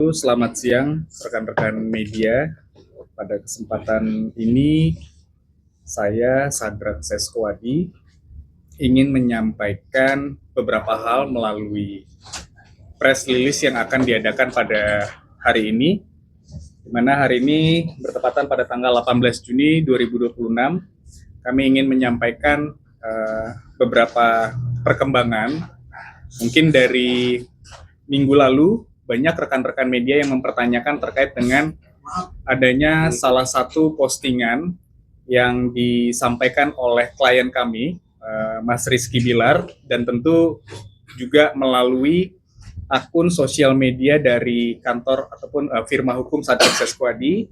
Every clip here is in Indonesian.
Selamat siang rekan-rekan media. Pada kesempatan ini saya Sadrak Seskwadi ingin menyampaikan beberapa hal melalui press release yang akan diadakan pada hari ini, di mana hari ini bertepatan pada tanggal 18 Juni 2026. Kami ingin menyampaikan beberapa perkembangan. Mungkin dari minggu lalu banyak rekan-rekan media yang mempertanyakan terkait dengan adanya salah satu postingan yang disampaikan oleh klien kami, Mas Rizky Bilar, dan tentu juga melalui akun sosial media dari kantor ataupun firma hukum Sadrak Seskwadi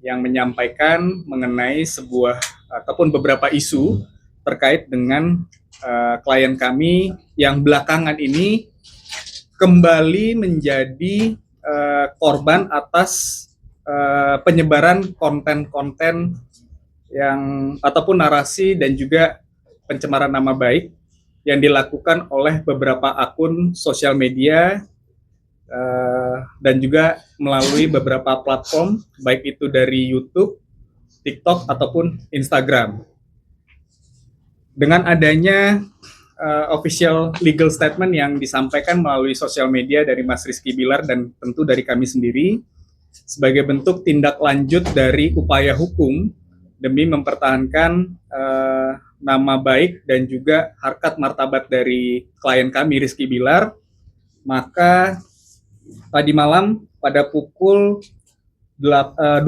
yang menyampaikan mengenai sebuah ataupun beberapa isu terkait dengan klien kami yang belakangan ini kembali menjadi korban atas penyebaran konten-konten yang ataupun narasi dan juga pencemaran nama baik yang dilakukan oleh beberapa akun sosial media dan juga melalui beberapa platform, baik itu dari YouTube, TikTok ataupun Instagram. Dengan adanya official legal statement yang disampaikan melalui sosial media dari Mas Rizky Bilar dan tentu dari kami sendiri sebagai bentuk tindak lanjut dari upaya hukum demi mempertahankan nama baik dan juga harkat martabat dari klien kami Rizky Bilar, maka tadi malam pada pukul 20.00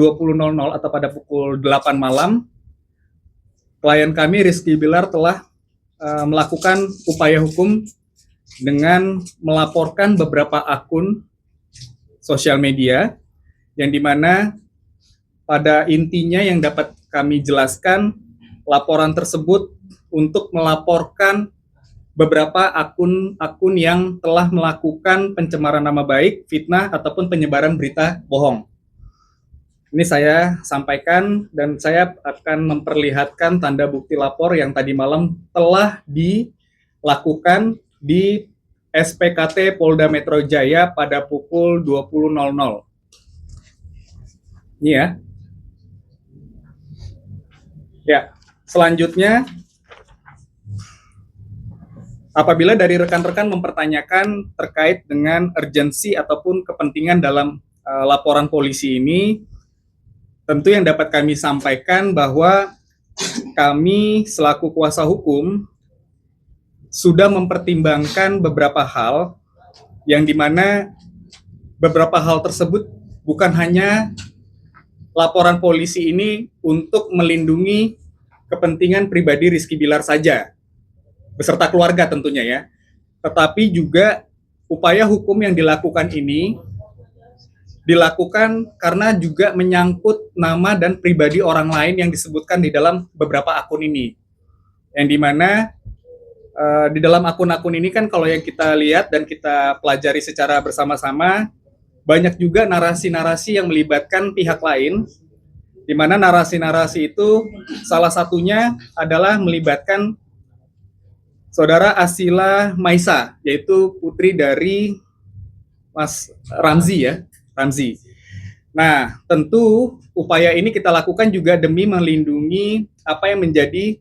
atau pada pukul 8 malam klien kami Rizky Bilar telah melakukan upaya hukum dengan melaporkan beberapa akun sosial media yang dimana pada intinya yang dapat kami jelaskan laporan tersebut untuk melaporkan beberapa akun-akun yang telah melakukan pencemaran nama baik, fitnah ataupun penyebaran berita bohong. Ini saya sampaikan dan saya akan memperlihatkan tanda bukti lapor yang tadi malam telah dilakukan di SPKT Polda Metro Jaya pada pukul 20.00. Ini ya. Ya, selanjutnya apabila dari rekan-rekan mempertanyakan terkait dengan urgensi ataupun kepentingan dalam laporan polisi ini, tentu yang dapat kami sampaikan bahwa kami selaku kuasa hukum sudah mempertimbangkan beberapa hal yang dimana beberapa hal tersebut bukan hanya laporan polisi ini untuk melindungi kepentingan pribadi Rizky Bilar saja, beserta keluarga tentunya ya, tetapi juga upaya hukum yang dilakukan ini dilakukan karena juga menyangkut nama dan pribadi orang lain yang disebutkan di dalam beberapa akun ini. Yang dimana di dalam akun-akun ini kan kalau yang kita lihat dan kita pelajari secara bersama-sama, banyak juga narasi-narasi yang melibatkan pihak lain, di mana narasi-narasi itu salah satunya adalah melibatkan Saudara Asila Maisa, yaitu putri dari Mas Ramzi ya. Ramzi. Nah, tentu upaya ini kita lakukan juga demi melindungi apa yang menjadi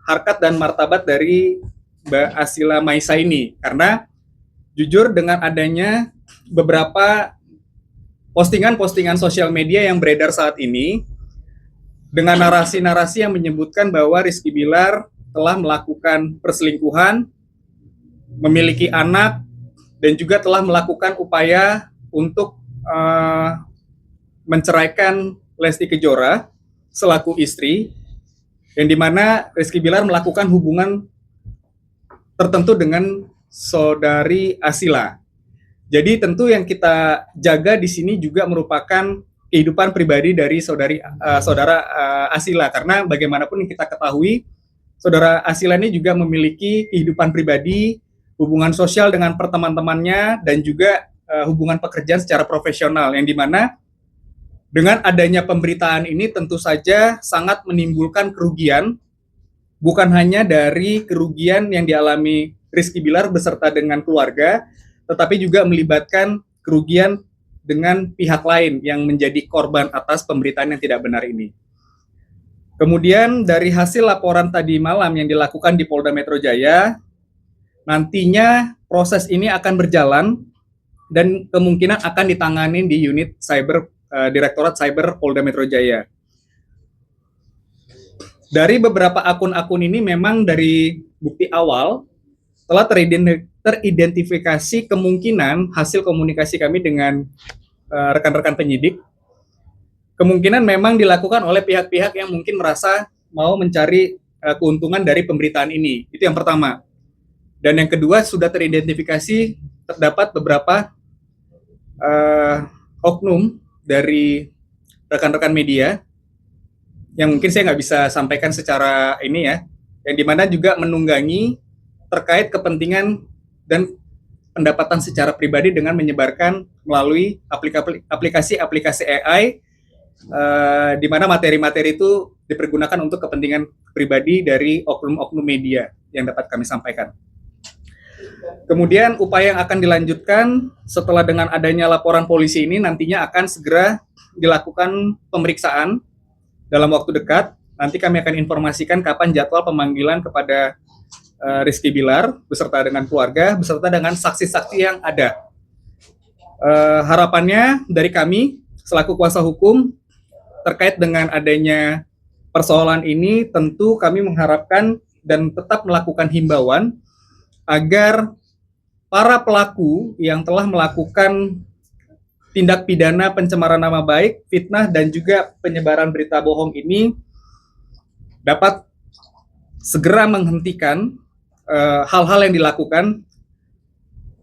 harkat dan martabat dari Mbak Asila Maisa ini. Karena jujur dengan adanya beberapa postingan-postingan sosial media yang beredar saat ini dengan narasi-narasi yang menyebutkan bahwa Rizky Bilar telah melakukan perselingkuhan, memiliki anak, dan juga telah melakukan upaya untuk menceraikan Lesti Kejora selaku istri, yang dimana Rizky Bilar melakukan hubungan tertentu dengan saudari Asila. Jadi tentu yang kita jaga di sini juga merupakan kehidupan pribadi dari saudara Asila, karena bagaimanapun yang kita ketahui saudara Asila ini juga memiliki kehidupan pribadi, hubungan sosial dengan teman-temannya, dan juga hubungan pekerjaan secara profesional, yang dimana dengan adanya pemberitaan ini tentu saja sangat menimbulkan kerugian, bukan hanya dari kerugian yang dialami Rizky Bilar beserta dengan keluarga, tetapi juga melibatkan kerugian dengan pihak lain yang menjadi korban atas pemberitaan yang tidak benar ini. Kemudian dari hasil laporan tadi malam yang dilakukan di Polda Metro Jaya, nantinya proses ini akan berjalan dan kemungkinan akan ditangani di unit cyber Direktorat Cyber Polda Metro Jaya. Dari beberapa akun-akun ini memang dari bukti awal telah teridentifikasi kemungkinan hasil komunikasi kami dengan rekan-rekan penyidik. Kemungkinan memang dilakukan oleh pihak-pihak yang mungkin merasa mau mencari keuntungan dari pemberitaan ini. Itu yang pertama. Dan yang kedua, sudah teridentifikasi terdapat beberapa oknum dari rekan-rekan media yang mungkin saya nggak bisa sampaikan secara ini ya, yang dimana juga menunggangi terkait kepentingan dan pendapatan secara pribadi dengan menyebarkan melalui aplikasi-aplikasi AI, di mana materi-materi itu dipergunakan untuk kepentingan pribadi dari oknum-oknum media yang dapat kami sampaikan. Kemudian upaya yang akan dilanjutkan setelah dengan adanya laporan polisi ini nantinya akan segera dilakukan pemeriksaan dalam waktu dekat. Nanti kami akan informasikan kapan jadwal pemanggilan kepada Rizky Bilar beserta dengan keluarga, beserta dengan saksi-saksi yang ada. Harapannya dari kami selaku kuasa hukum terkait dengan adanya persoalan ini, tentu kami mengharapkan dan tetap melakukan himbauan agar para pelaku yang telah melakukan tindak pidana pencemaran nama baik, fitnah, dan juga penyebaran berita bohong ini dapat segera menghentikan hal-hal yang dilakukan,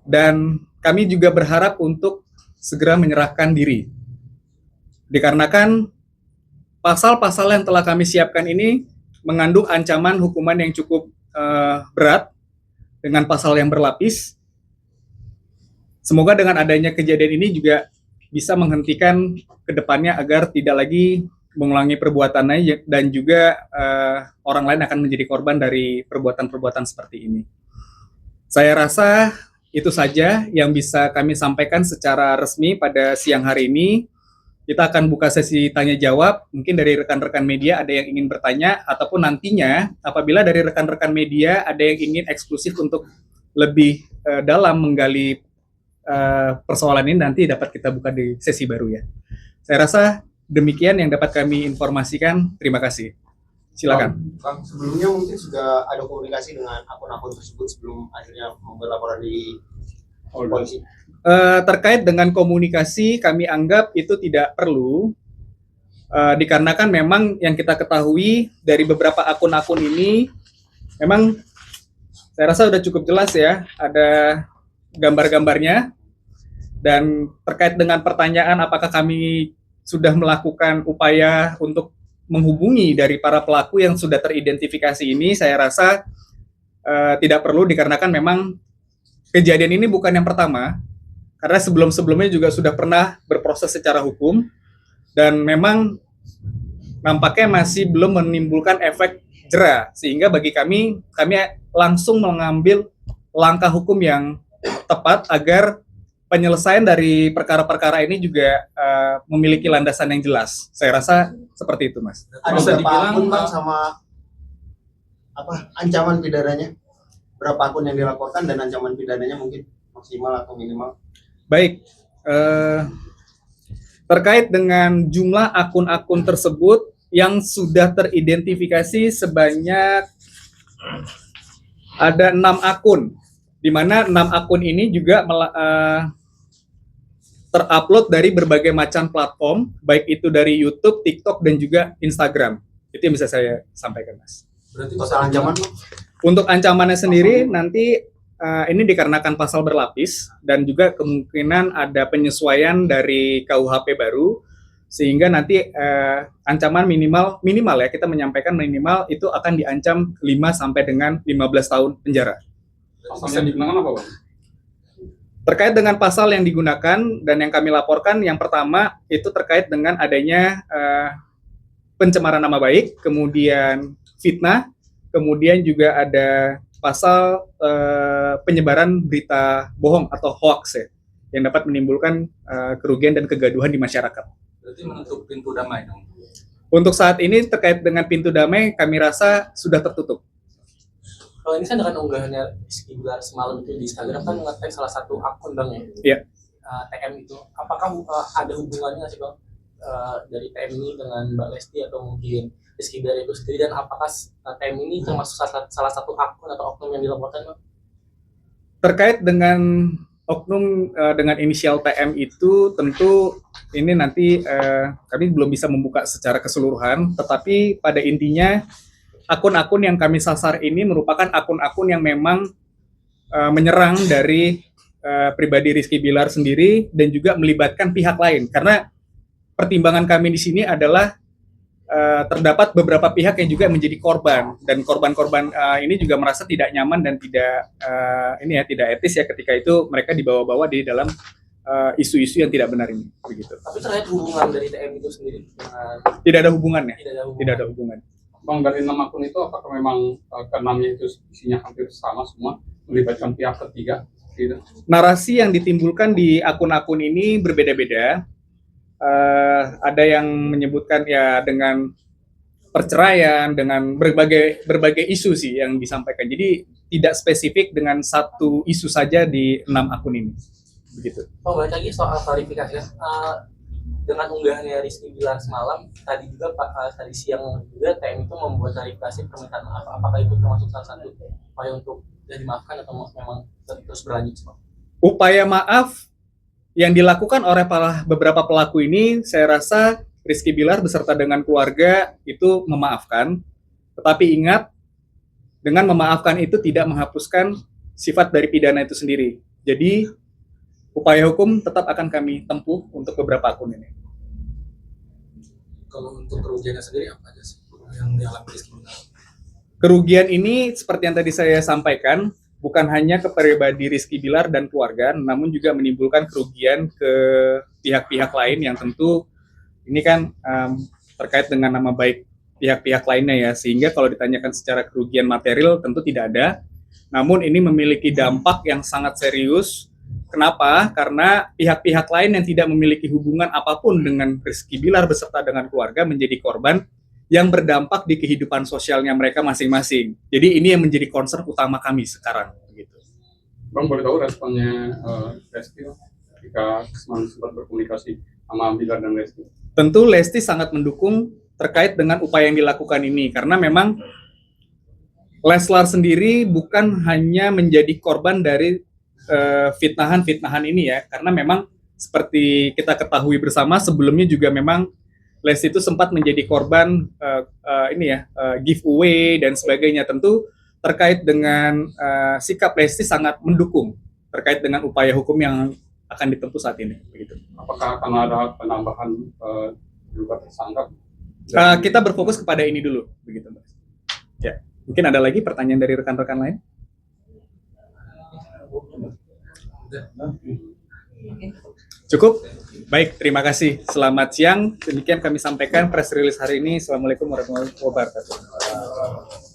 dan kami juga berharap untuk segera menyerahkan diri. Dikarenakan pasal-pasal yang telah kami siapkan ini mengandung ancaman hukuman yang cukup berat dengan pasal yang berlapis. Semoga dengan adanya kejadian ini juga bisa menghentikan ke depannya agar tidak lagi mengulangi perbuatannya dan juga orang lain akan menjadi korban dari perbuatan-perbuatan seperti ini. Saya rasa itu saja yang bisa kami sampaikan secara resmi pada siang hari ini. Kita akan buka sesi tanya jawab. Mungkin dari rekan-rekan media ada yang ingin bertanya, ataupun nantinya apabila dari rekan-rekan media ada yang ingin eksklusif untuk lebih dalam menggali persoalan ini, nanti dapat kita buka di sesi baru ya. Saya rasa demikian yang dapat kami informasikan. Terima kasih. Silakan. Bang, sebelumnya mungkin sudah ada komunikasi dengan akun-akun tersebut sebelum akhirnya membuat laporan di polisi. Terkait dengan komunikasi, kami anggap itu tidak perlu, dikarenakan memang yang kita ketahui dari beberapa akun-akun ini, memang saya rasa sudah cukup jelas ya, ada gambar-gambarnya. Dan terkait dengan pertanyaan apakah kami sudah melakukan upaya untuk menghubungi dari para pelaku yang sudah teridentifikasi ini, saya rasa tidak perlu, dikarenakan memang kejadian ini bukan yang pertama, karena sebelum-sebelumnya juga sudah pernah berproses secara hukum, dan memang nampaknya masih belum menimbulkan efek jera, sehingga bagi kami langsung mengambil langkah hukum yang tepat agar penyelesaian dari perkara-perkara ini juga memiliki landasan yang jelas. Saya rasa seperti itu, Mas. Ada berapa akun, Bang, sama ancaman pidananya? Berapa akun yang dilaporkan dan ancaman pidananya mungkin maksimal atau minimal? Baik, terkait dengan jumlah akun-akun tersebut yang sudah teridentifikasi sebanyak ada 6 akun, di mana 6 akun ini juga terupload dari berbagai macam platform, baik itu dari YouTube, TikTok, dan juga Instagram. Itu yang bisa saya sampaikan, Mas. Berarti total ancaman? Untuk ancamannya sendiri nanti ini dikarenakan pasal berlapis dan juga kemungkinan ada penyesuaian dari KUHP baru, sehingga nanti ancaman minimal ya, kita menyampaikan minimal itu akan diancam 5 sampai dengan 15 tahun penjara. Pasal yang digunakan apa, Bang? Terkait dengan pasal yang digunakan dan yang kami laporkan, yang pertama itu terkait dengan adanya pencemaran nama baik, kemudian fitnah, kemudian juga ada pasal penyebaran berita bohong atau hoax ya. yang dapat menimbulkan kerugian dan kegaduhan di masyarakat. Berarti menutup pintu damai dong. Untuk saat ini terkait dengan pintu damai kami rasa sudah tertutup. Kalau ini kan dengan unggahannya Rizky Bilar semalam itu di Instagram kan nge-tag salah satu akun bang ya, Iya. TM itu. Apakah ada hubungannya nggak sih bang dari TM ini dengan Mbak Lesti atau mungkin Rizky Bilar itu sendiri, dan apakah TM ini termasuk salah satu akun atau oknum yang dilaporkan bang? Terkait dengan oknum dengan inisial TM itu tentu ini nanti kami belum bisa membuka secara keseluruhan, tetapi pada intinya akun-akun yang kami sasar ini merupakan akun-akun yang memang menyerang dari pribadi Rizky Bilar sendiri dan juga melibatkan pihak lain. Karena pertimbangan kami di sini adalah terdapat beberapa pihak yang juga menjadi korban, dan korban-korban ini juga merasa tidak nyaman dan tidak etis ya ketika itu mereka dibawa-bawa di dalam isu-isu yang tidak benar ini, begitu. Tapi terkait hubungan dari TM itu sendiri dengan Tidak ada hubungannya. tidak ada hubungan. Bang, dari 6 akun itu apakah memang keenamnya itu isinya hampir sama semua, melibatkan pihak ketiga? Gitu. Narasi yang ditimbulkan di akun-akun ini berbeda-beda. Ada yang menyebutkan ya dengan perceraian, dengan berbagai isu sih yang disampaikan. Jadi tidak spesifik dengan satu isu saja di 6 akun ini. Begitu. Oh, balik lagi soal klarifikasi ya. Dengan unggahannya Rizky Bilar semalam, tadi juga tadi siang juga TM itu membuat klarifikasi permintaan maaf. Apakah itu termasuk salah satu upaya untuk dimaafkan atau memang terus berlanjut? Upaya maaf yang dilakukan oleh beberapa pelaku ini, saya rasa Rizky Bilar beserta dengan keluarga itu memaafkan. Tetapi ingat, dengan memaafkan itu tidak menghapuskan sifat dari pidana itu sendiri. Jadi upaya hukum tetap akan kami tempuh untuk beberapa akun ini. Kalau untuk kerugiannya sendiri apa aja sih yang dialami Rizky Bilar? Kerugian ini seperti yang tadi saya sampaikan, bukan hanya ke pribadi Rizky Bilar dan keluarga, namun juga menimbulkan kerugian ke pihak-pihak lain yang tentu ini kan terkait dengan nama baik pihak-pihak lainnya ya, sehingga kalau ditanyakan secara kerugian material tentu tidak ada, namun ini memiliki dampak yang sangat serius. Kenapa? Karena pihak-pihak lain yang tidak memiliki hubungan apapun dengan Rizky Bilar beserta dengan keluarga menjadi korban yang berdampak di kehidupan sosialnya mereka masing-masing. Jadi ini yang menjadi concern utama kami sekarang. Gitu. Bang, boleh tahu responnya Lesti ketika semalam sempat berkomunikasi sama Bilar dan Lesti? Tentu Lesti sangat mendukung terkait dengan upaya yang dilakukan ini, karena memang Leslar sendiri bukan hanya menjadi korban dari fitnahan ini ya, karena memang seperti kita ketahui bersama sebelumnya juga memang Lesti itu sempat menjadi korban giveaway dan sebagainya. Tentu terkait dengan sikap Lesti sangat mendukung terkait dengan upaya hukum yang akan ditempuh saat ini. Begitu. Apakah akan ada penambahan juga tersangka? Kita berfokus kepada ini dulu, begitu Mas. Ya, mungkin ada lagi pertanyaan dari rekan-rekan lain? Cukup? Baik, terima kasih. Selamat siang. Demikian kami sampaikan press release hari ini. Assalamualaikum warahmatullahi wabarakatuh.